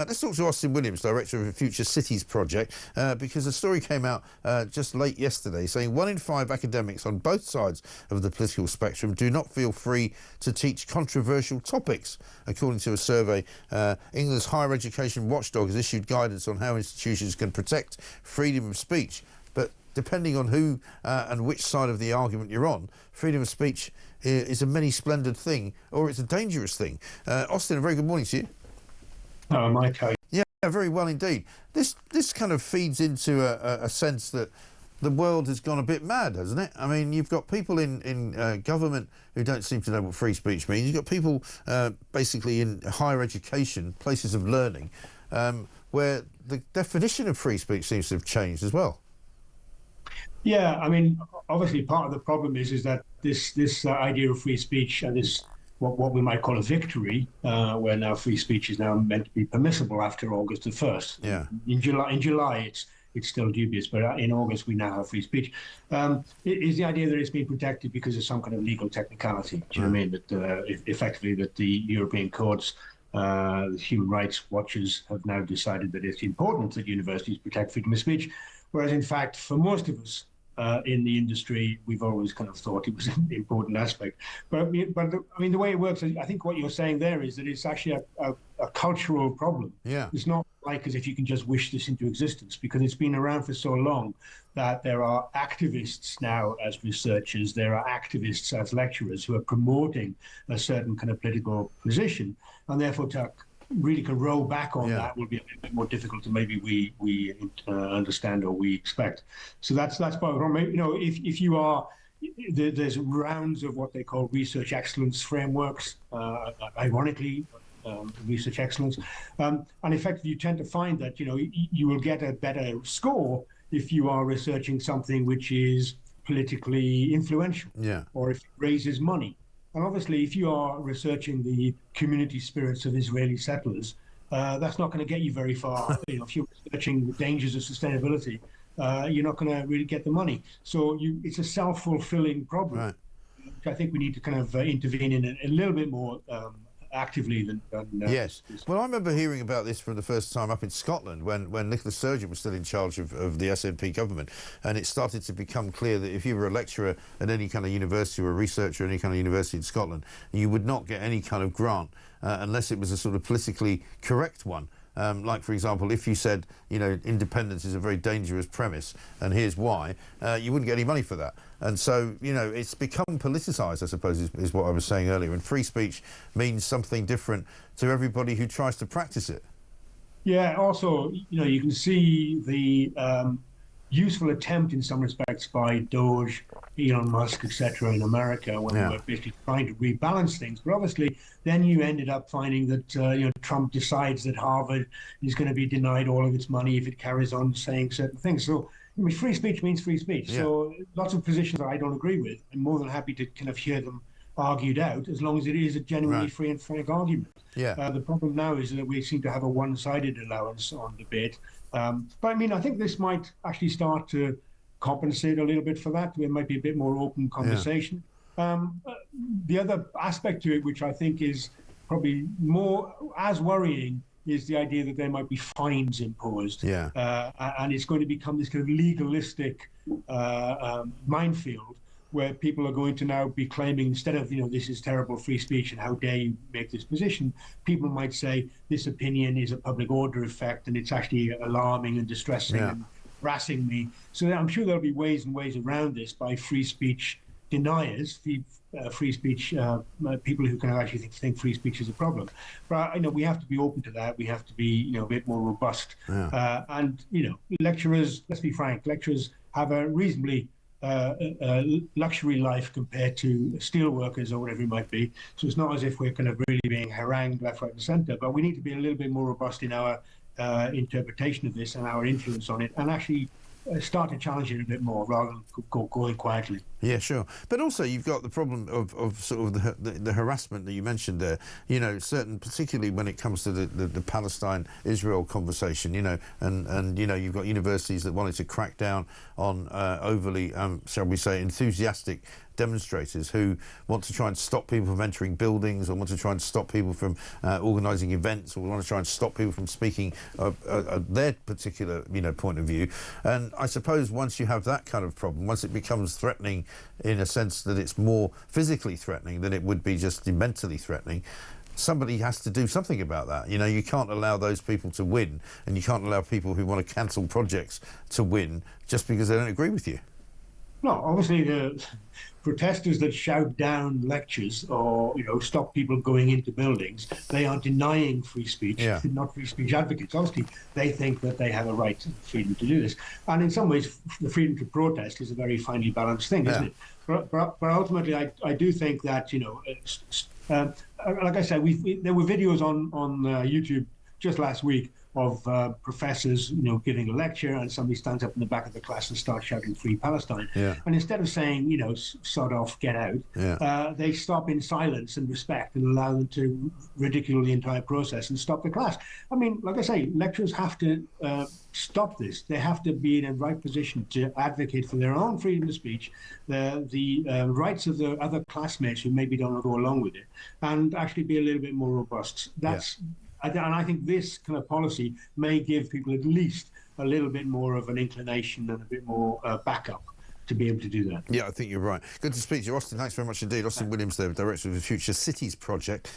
Let's talk to Austin Williams, director of the Future Cities project, because a story came out just late yesterday saying 1 in 5 academics on both sides of the political spectrum do not feel free to teach controversial topics. According to a survey, England's higher education watchdog has issued guidance on how institutions can protect freedom of speech. But depending on who and which side of the argument you're on, freedom of speech is a many splendid thing, or it's a dangerous thing. Austin, a very good morning to you. Oh, Mike. Yeah, very well indeed. This kind of feeds into a sense that the world has gone a bit mad, hasn't it? I mean, you've got people in government who don't seem to know what free speech means. You've got people basically in higher education, places of learning, where the definition of free speech seems to have changed as well. Yeah, I mean, obviously part of the problem is that this idea of free speech and this what we might call a victory, where now free speech is now meant to be permissible after August the 1st. Yeah. In July, it's still dubious, but in August we now have free speech. Is the idea that it's being protected because of some kind of legal technicality? Do you know what I mean? That effectively that the European courts, the human rights watchers have now decided that it's important that universities protect freedom of speech, whereas in fact for most of us, in the industry, we've always kind of thought it was an important aspect. But I mean, the way it works, I think what you're saying there is that it's actually a cultural problem. Yeah. It's not like as if you can just wish this into existence, because it's been around for so long that there are activists now as researchers, there are activists as lecturers who are promoting a certain kind of political position, and therefore to really can roll back on that will be a bit more difficult than maybe we understand or we expect. So that's part of the problem. You know, if you are, there's rounds of what they call research excellence frameworks, ironically, research excellence, and effectively you tend to find that, you know, you will get a better score if you are researching something which is politically influential, or if it raises money. And obviously, if you are researching the community spirits of Israeli settlers, that's not going to get you very far. You know, if you're researching the dangers of sustainability, you're not going to really get the money. So it's a self-fulfilling problem, which I think we need to kind of intervene in a little bit more actively than yes. Well, I remember hearing about this for the first time up in Scotland when Nicola Sturgeon was still in charge of the SNP government, and it started to become clear that if you were a lecturer at any kind of university or a researcher at any kind of university in Scotland, you would not get any kind of grant unless it was a sort of politically correct one. Like, for example, if you said, you know, independence is a very dangerous premise and here's why, you wouldn't get any money for that. And so, you know, it's become politicised, I suppose, is what I was saying earlier. And free speech means something different to everybody who tries to practice it. Yeah, also, you know, you can see the useful attempt in some respects by Doge, Elon Musk, etc. in America when they were basically trying to rebalance things. But obviously, then you ended up finding that you know, Trump decides that Harvard is going to be denied all of its money if it carries on saying certain things. So I mean, free speech means free speech. So lots of positions that I don't agree with, I'm more than happy to kind of hear them argued out, as long as it is a genuinely free and frank argument. The problem now is that we seem to have a one-sided allowance on debate. But I mean, I think this might actually start to compensate a little bit for that. There might be a bit more open conversation. The other aspect to it, which I think is probably more as worrying, is the idea that there might be fines imposed. And it's going to become this kind of legalistic minefield where people are going to now be claiming, instead of, you know, this is terrible free speech and how dare you make this position, people might say this opinion is a public order effect and it's actually alarming and distressing and harassing me. So I'm sure there'll be ways and ways around this by free speech deniers, free speech people who can actually think free speech is a problem. But you know, we have to be open to that. We have to be, you know, a bit more robust. And you know, lecturers, let's be frank, lecturers have a reasonably luxury life compared to steel workers or whatever it might be. So it's not as if we're kind of really being harangued left, right, and centre. But we need to be a little bit more robust in our interpretation of this and our influence on it, and actually start to challenge it a bit more rather than going quietly. Yeah, sure. But also you've got the problem of sort of the harassment that you mentioned there, you know, particularly when it comes to the Palestine-Israel conversation, you know, and you know, you've got universities that wanted to crack down on overly, shall we say, enthusiastic demonstrators who want to try and stop people from entering buildings, or want to try and stop people from organising events, or want to try and stop people from speaking their particular, point of view. And I suppose once you have that kind of problem, once it becomes threatening in a sense that it's more physically threatening than it would be just mentally threatening, somebody has to do something about that. You can't allow those people to win, and you can't allow people who want to cancel projects to win just because they don't agree with you. No, obviously the protesters that shout down lectures or stop people going into buildings, they are denying free speech, not free speech advocates. Obviously, they think that they have a right and freedom to do this, and in some ways, the freedom to protest is a very finely balanced thing, isn't it? But ultimately, I do think that like I said, there were videos on YouTube just last week of professors, giving a lecture, and somebody stands up in the back of the class and starts shouting "Free Palestine." And instead of saying, "Sod off, get out," they stop in silence and respect and allow them to ridicule the entire process and stop the class. I mean, like I say, lecturers have to stop this. They have to be in a right position to advocate for their own freedom of speech, the rights of the other classmates who maybe don't go along with it, and actually be a little bit more robust. And I think this kind of policy may give people at least a little bit more of an inclination and a bit more backup to be able to do that. Yeah, I think you're right. Good to speak to you, Austin. Thanks very much indeed. Austin Williams, the Director of the Future Cities Project.